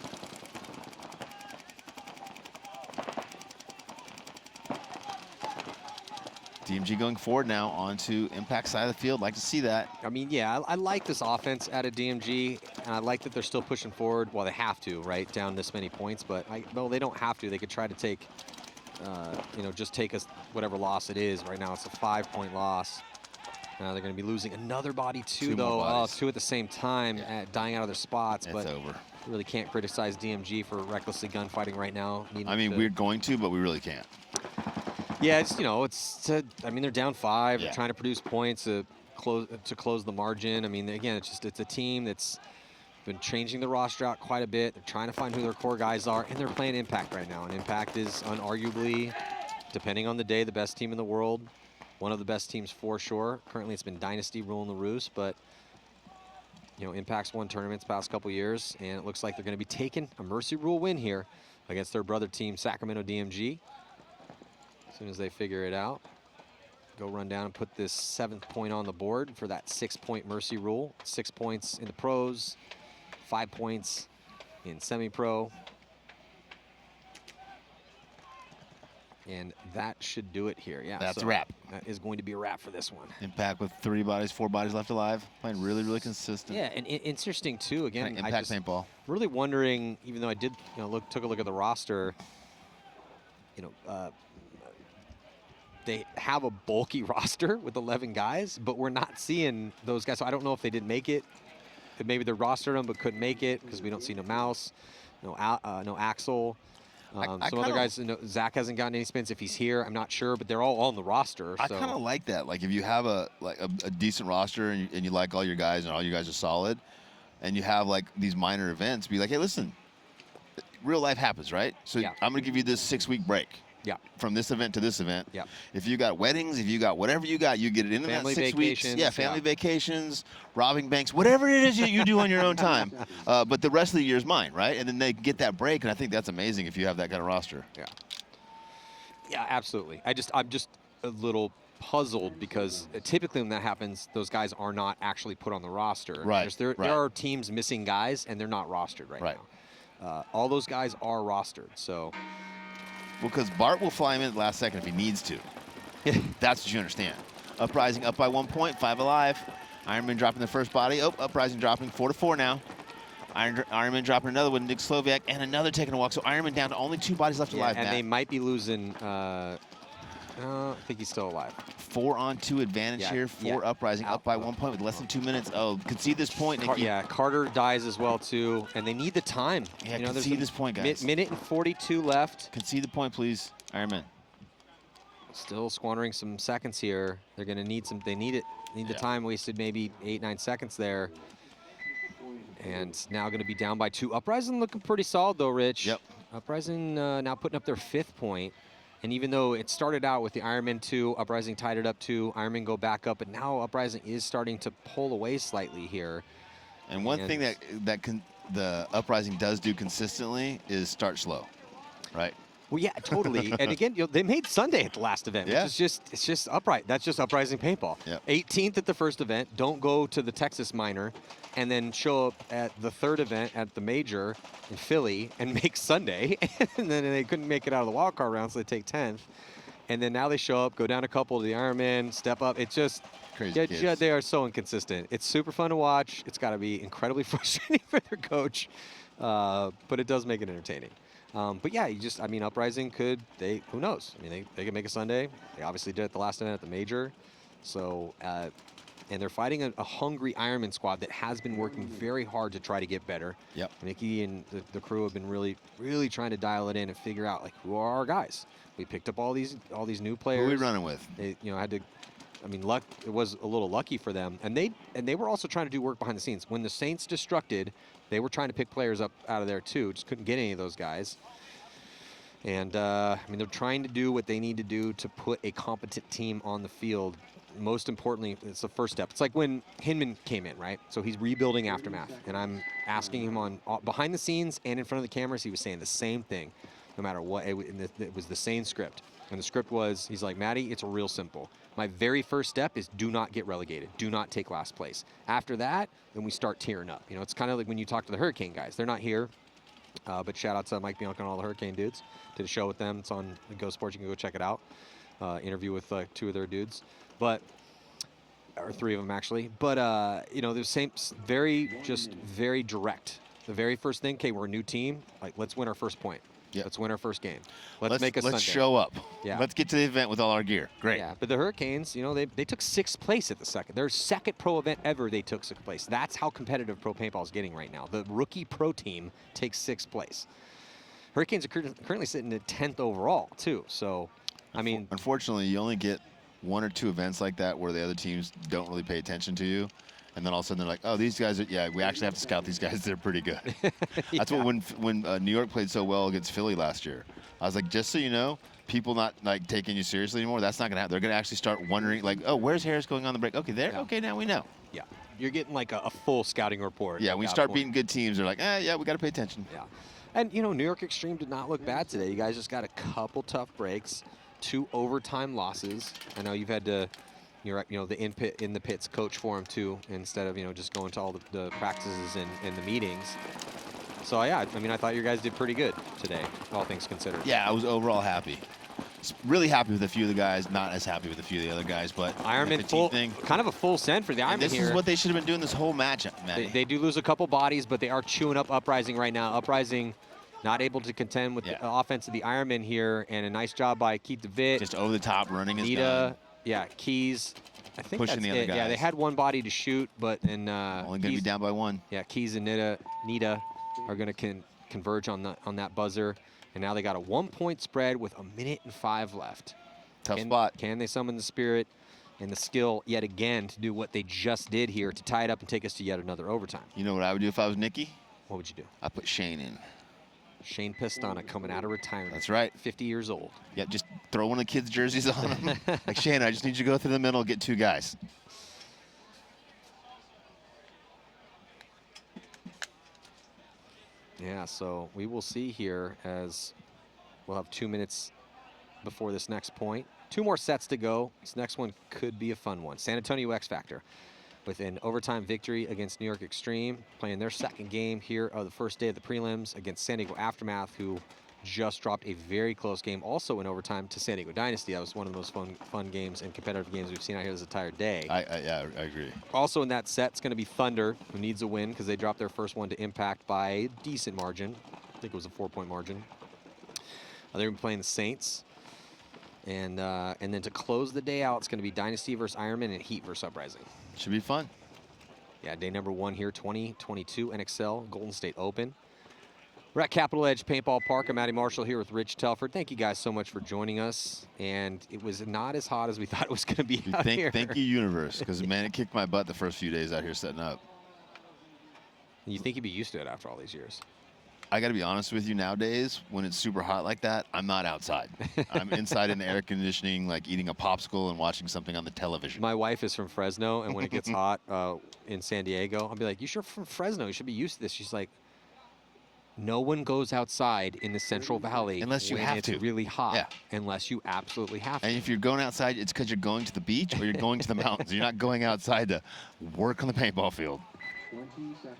DMG going forward now onto Impact side of the field. Like to see that. I mean, yeah, I like this offense out of DMG, and I like that they're still pushing forward. Well, they have to, right, down this many points, but no, they don't have to. They could try to take, just take us whatever loss it is. Right now, it's a 5-point loss. They're going to be losing another body too, though. Oh, 2 at the same time, dying out of their spots. It's but over. Really can't criticize DMG for recklessly gunfighting right now. I mean, we're going to, but we really can't. Yeah, I mean, they're down 5. Yeah. They're trying to produce points to close the margin. I mean, again, it's a team that's been changing the roster out quite a bit. They're trying to find who their core guys are, and they're playing Impact right now. And Impact is unarguably, depending on the day, the best team in the world. One of the best teams for sure. Currently, it's been Dynasty ruling the roost, but Impact's won tournaments past couple years, and it looks like they're going to be taking a Mercy Rule win here against their brother team, Sacramento DMG. As soon as they figure it out. go run down and put this 7th point on the board for that 6-point mercy rule. 6 points in the pros, 5 points in semi-pro. And that should do it here. Yeah, That's so a wrap. That is going to be a wrap for this one. Impact with 4 bodies left alive. Playing really, really consistent. Yeah, and interesting too. Again, Impact paintball. Really wondering, even though I did, took a look at the roster. They have a bulky roster with 11 guys, but we're not seeing those guys. So I don't know if they didn't make it. If maybe they rostered them but couldn't make it because we don't see no Mouse, no Axel. Some other guys, Zach hasn't gotten any spins. If he's here, I'm not sure, but they're all on the roster. So. I kind of like that. Like if you have a decent roster and you like all your guys and all you guys are solid, and you have like these minor events, be like, hey, listen, real life happens, right? So Yeah. I'm gonna give you this 6-week break. Yeah. From this event to this event. Yeah. If you got weddings, if you got whatever you got, you get it in Family that 6 weeks. vacations, Yeah, family vacations, robbing banks, whatever it is you do on your own time. But the rest of the year is mine, right? And then they get that break, and I think that's amazing if you have that kind of roster. Yeah. Yeah, absolutely. I'm just a little puzzled because typically when that happens, those guys are not actually put on the roster. Right. There are teams missing guys, and they're not rostered right now. All those guys are rostered, so. Well, because Bart will fly him in at the last second if he needs to. That's what you understand. Uprising up by 1 point, 5 alive. Ironman dropping the first body. Oh, Uprising dropping 4-4 now. Ironman dropping another one, Nick Sloviak, and another taking a walk. So Ironman down to only 2 bodies left alive. And Matt. they might be losing. I think he's still alive. 4-on-2 advantage here for Uprising, up by 1 point with less than 2 minutes. Oh, concede this point, Nikki. Carter dies as well too, and they need the time. Yeah, concede this point, guys. Minute and 42 left. Concede the point, please, Ironman. Still squandering some seconds here. They're going to need some. They need it. Need the time wasted. Maybe 8-9 seconds there. And now going to be down by 2. Uprising looking pretty solid though, Rich. Yep. Uprising now putting up their 5th point. And even though it started out with the Ironmen 2, Uprising tied it up 2, Ironmen go back up, but now Uprising is starting to pull away slightly here. And one thing that the Uprising does do consistently is start slow, right? Well, yeah, totally. And again, they made Sunday at the last event, which is it's just upright. That's just Uprising paintball. Yep. 18th at the first event. Don't go to the Texas minor, and then show up at the 3rd event at the major in Philly and make Sunday. And then they couldn't make it out of the wild card round, so they take 10th. And then now they show up, go down a couple to the Ironman, step up. It's just crazy. They are so inconsistent. It's super fun to watch. It's got to be incredibly frustrating for their coach, but it does make it entertaining. But yeah, Uprising who knows? I mean, they could make a Sunday. They obviously did it the last event at the major. So, and they're fighting a hungry Ironman squad that has been working very hard to try to get better. Yep. Mickey and the crew have been really, really trying to dial it in and figure out, like, who are our guys? We picked up all these new players. Who are we running with? They, had to. I mean, luck. It was a little lucky for them, and they were also trying to do work behind the scenes. When the Saints destructed, they were trying to pick players up out of there too. Just couldn't get any of those guys. And they're trying to do what they need to do to put a competent team on the field. Most importantly, it's the first step. It's like when Hinman came in, right? So he's rebuilding Aftermath, and I'm asking him on behind the scenes and in front of the cameras. He was saying the same thing, no matter what. It was the same script. And the script was, he's like, Matty, it's real simple. My very first step is do not get relegated. Do not take last place. After that, then we start tearing up. It's kind of like when you talk to the Hurricane guys. They're not here, but shout out to Mike Bianca and all the Hurricane dudes. Did a show with them. It's on Go Sports. You can go check it out. Interview with 2 of their dudes, or 3 of them actually. But the same, very direct. The very first thing, okay, we're a new team. Like, let's win our first point. Yep. Let's win our first game. Let's make a Sunday. Let's show up. Yeah. Let's get to the event with all our gear. Great. Yeah, but the Hurricanes, they took 6th place at the second. Their second pro event ever, they took 6th place. That's how competitive pro paintball is getting right now. The rookie pro team takes 6th place. Hurricanes are currently sitting at 10th overall, too. So, I mean... Unfortunately, you only get 1 or 2 events like that where the other teams don't really pay attention to you. And then all of a sudden they're like, oh, these guys are, we actually have to scout these guys. They're pretty good. That's what when New York played so well against Philly last year. I was like, just so you know, people not like taking you seriously anymore, that's not going to happen. They're going to actually start wondering, like, oh, where's Harris going on the break? Okay, there. Yeah. Okay, now we know. Yeah. You're getting like a full scouting report. Yeah, when you start beating good teams, they're like, yeah, we got to pay attention. Yeah. And, New York Extreme did not look bad today. You guys just got a couple tough breaks. 2 overtime losses. I know you've had to, the in the pits coach for them too, instead of just going to all the practices and the meetings. So yeah, I mean, I thought you guys did pretty good today, all things considered. Yeah, I was overall happy. Really happy with a few of the guys, not as happy with a few of the other guys, but Ironman full, kind of a full send for the Ironman this here. Is what they should have been doing this whole match, Matty. They do lose a couple bodies, but they are chewing up Uprising right now. Uprising not able to contend with the offense of the Ironmen here, and a nice job by Keith DeVitt. Just over the top running his Nita, gun. yeah, Keys. I think Pushing that's the other guys. Yeah, they had one body to shoot, but only going to be down by 1. Yeah, Keys and Nita are going to converge on that buzzer, and now they got a 1-point spread with 1:05 left. Tough spot. Can they summon the spirit and the skill yet again to do what they just did here to tie it up and take us to yet another overtime? You know what I would do if I was Nikki? What would you do? I'd put Shane in. Shane Pistana coming out of retirement. That's right. 50 years old. Yeah, just throw one of the kids' jerseys on him. Like, Shane, I just need you to go through the middle, get 2 guys. Yeah, so we will see here as we'll have 2 minutes before this next point. 2 more sets to go. This next one could be a fun one. San Antonio X Factor with an overtime victory against New York Extreme, playing their second game here of the first day of the prelims against San Diego Aftermath, who just dropped a very close game also in overtime to San Diego Dynasty. That was one of the most fun games and competitive games we've seen out here this entire day. Yeah, I agree. Also in that set, it's going to be Thunder, who needs a win because they dropped their first one to Impact by a decent margin. I think it was a 4-point margin. They're going to be playing the Saints. And then to close the day out, it's going to be Dynasty versus Ironmen and Heat versus Uprising. Should be fun. Yeah, day number 1 here, 2022 NXL Golden State Open. We're at Capital Edge Paintball Park. I'm Matty Marshall here with Rich Telford. Thank you guys so much for joining us. And it was not as hot as we thought it was going to be out here. Thank you, universe, because, man, it kicked my butt the first few days out here setting up. You think you'd be used to it after all these years? I got to be honest with you, nowadays, when it's super hot like that, I'm not outside. I'm inside in the air conditioning, like eating a popsicle and watching something on the television. My wife is from Fresno, and when it gets hot in San Diego, I'll be like, "You're from Fresno. You should be used to this." She's like, "No one goes outside in the Central Valley unless you when have it's to. really hot. Yeah. Unless you absolutely have to." And if you're going outside, it's because you're going to the beach or you're going to the mountains. You're not going outside to work on the paintball field. 20 seconds.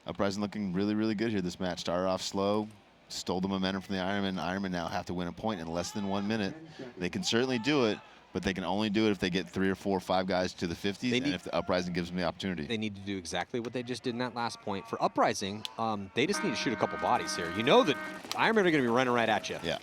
Uprising looking really, really good here this match. Started off slow, stole the momentum from the Ironmen. Ironmen now have to win a point in less than 1 minute. They can certainly do it, but they can only do it if they get 3 or 4 or 5 guys to the 50s and if the Uprising gives them the opportunity. They need to do exactly what they just did in that last point. For Uprising, they just need to shoot a couple bodies here. You know that Ironmen are going to be running right at you. Yeah.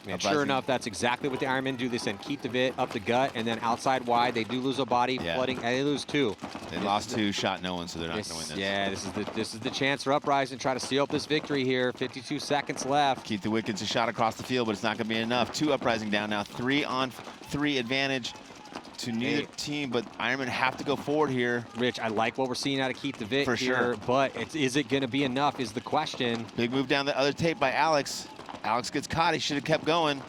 And sure enough, that's exactly what the Ironmen do. They send Keith DeVitt up the gut, and then outside wide, they do lose a body, flooding. And they lose 2. They lost 2, shot no one, so they're not going to win this. Yeah, this is the chance for Uprising to try to seal up this victory here. 52 seconds left. Keith DeWitt gets a shot across the field, but it's not going to be enough. 2 Uprising down now, 3-on-3 advantage to neither team, but Ironmen have to go forward here. Rich, I like what we're seeing out of Keith DeVitt For here, sure. But is it going to be enough is the question. Big move down the other tape by Alex. Alex gets caught. He should have kept going.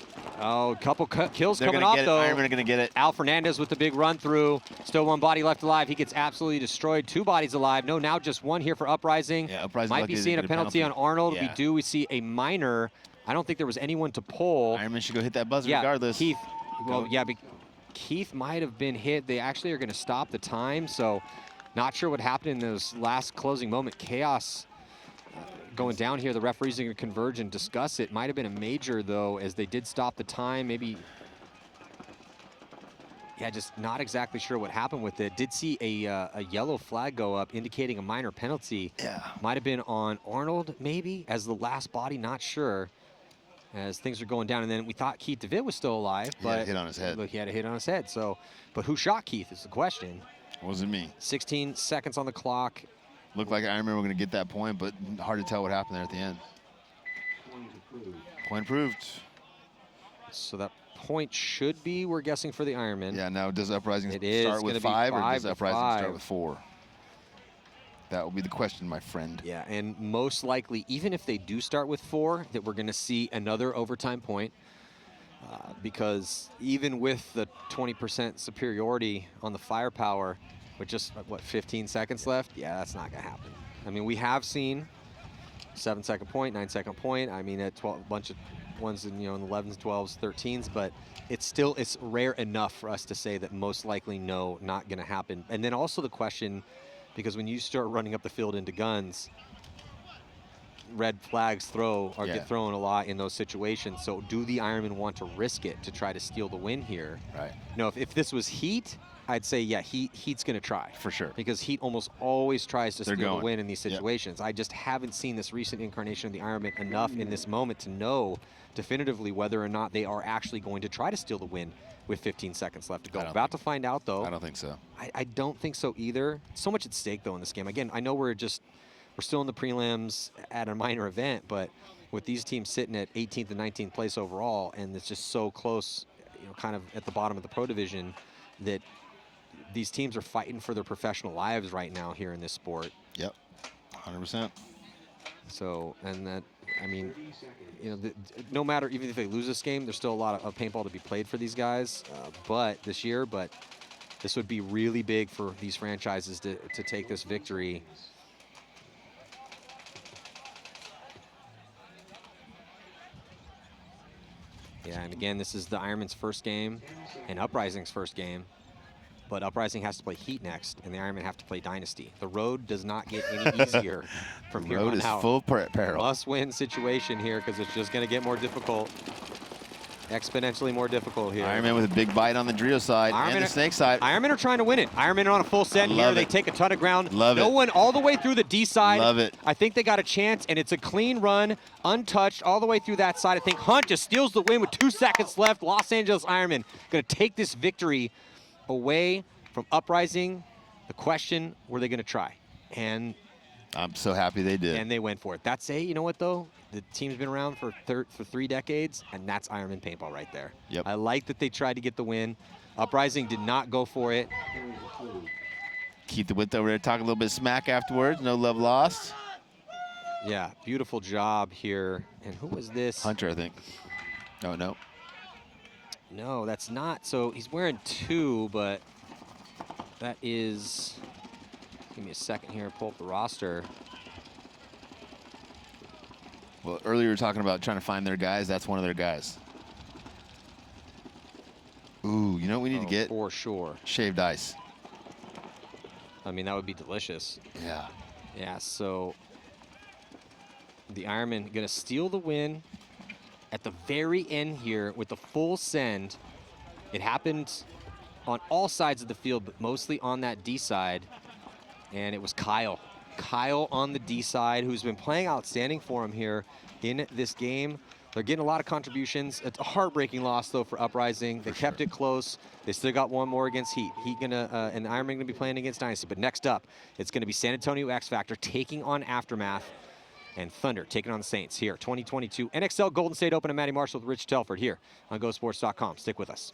Oh, a couple kills They're coming gonna off, get it. though. Ironmen are going to get it. Al Fernandez with the big run through. Still 1 body left alive. He gets absolutely destroyed. 2 bodies alive. No, now just 1 here for Uprising. Yeah, Uprising might lucky be to seeing get a penalty on Arnold. Yeah. We see a minor. I don't think there was anyone to pull. Ironmen should go hit that buzzer Yeah, regardless. Keith. Well, yeah, but Keith might have been hit. They actually are going to stop the time, so not sure what happened in those last closing moment. Chaos going down here. The referees are going to converge and discuss it. Might have been a major, though, as they did stop the time. Maybe, yeah, just not exactly sure what happened with it. Did see a yellow flag go up indicating a minor penalty. Yeah. Might have been on Arnold, maybe, as the last body, not sure. As things are going down, and then we thought Keith DeVitt was still alive, He had but a hit on his head. Look, he had a hit on his head. So, but who shot Keith is the question. It wasn't me. 16 seconds on the clock. Looked like Ironmen were going to get that point, but hard to tell what happened there at the end. Point proved. So that point should be, we're guessing, for the Ironmen. Yeah, now does Uprising It is start with gonna be 5 or 5 does to Uprising 5. start with 4? That will be the question, my friend. Yeah, and most likely, even if they do start with 4, that we're going to see another overtime point. Because even with the 20% superiority on the firepower, with just, what, 15 seconds left? Yeah, that's not going to happen. I mean, we have seen 7-second point, 9-second point. I mean, a bunch of ones in, in the 11s, 12s, 13s, but it's rare enough for us to say that most likely no, not going to happen. And then also the question, because when you start running up the field into guns, red flags get thrown a lot in those situations. So do the Ironmen want to risk it to try to steal the win here? Right. No, if this was Heat, I'd say, yeah, Heat's going to try. For sure. Because Heat almost always tries to steal going. the win in these situations. I just haven't seen this recent incarnation of the Ironmen enough in this moment to know definitively whether or not they are actually going to try to steal the win with 15 seconds left to go. About to find out, though. I don't think so. I don't think so either. So much at stake, though, in this game. Again, I know we're still in the prelims at a minor event, but with these teams sitting at 18th and 19th place overall, and it's just so close, kind of at the bottom of the pro division, that these teams are fighting for their professional lives right now here in this sport. Yep, 100%. So, and that, I mean, no matter, even if they lose this game, there's still a lot of paintball to be played for these guys, but this would be really big for these franchises to take this victory. Yeah, and again, this is the Ironmen's first game and Uprising's first game. But Uprising has to play Heat next, and the Ironmen have to play Dynasty. The road does not get any easier from here on out. The road is full of peril. Must-win situation here, because it's just going to get more difficult. Exponentially more difficult here. Ironmen with a big bite on the Drio side and the Snake side. Ironmen are trying to win it. Ironmen are on a full set here. They take a ton of ground. No one all the way through the D side. Love it. I think they got a chance, and it's a clean run, untouched, all the way through that side. I think Hunt just steals the win with 2 seconds left. Los Angeles Ironmen going to take this victory away from Uprising. The question, were they going to try? And I'm so happy they did. And they went for it. That's you know what, though? The team's been around for 3 decades, and that's Ironmen paintball right there. Yep. I like that they tried to get the win. Uprising did not go for it. Keep the width over there, talk a little bit of smack afterwards. No love lost. Yeah, beautiful job here. And who was this? Hunter, I think. Oh, no. No, that's not. So he's wearing 2, but that is, give me a second here, pull up the roster. Well, earlier we were talking about trying to find their guys. That's one of their guys. Ooh, you know what we need to get? For sure. Shaved ice. I mean, that would be delicious. Yeah. Yeah, so the Ironmen going to steal the win at the very end here with the full send. It happened on all sides of the field, but mostly on that D side. And it was Kyle. Kyle on the D side, who's been playing outstanding for him here in this game. They're getting a lot of contributions. It's a heartbreaking loss, though, for Uprising. They kept it close. They still got one more against Heat. Heat and Ironman gonna be playing against Dynasty. But next up, it's gonna be San Antonio X Factor taking on Aftermath, and Thunder taking on the Saints here. 2022 NXL Golden State Open. And Matty Marshall with Rich Telford here on GoSports.com. Stick with us.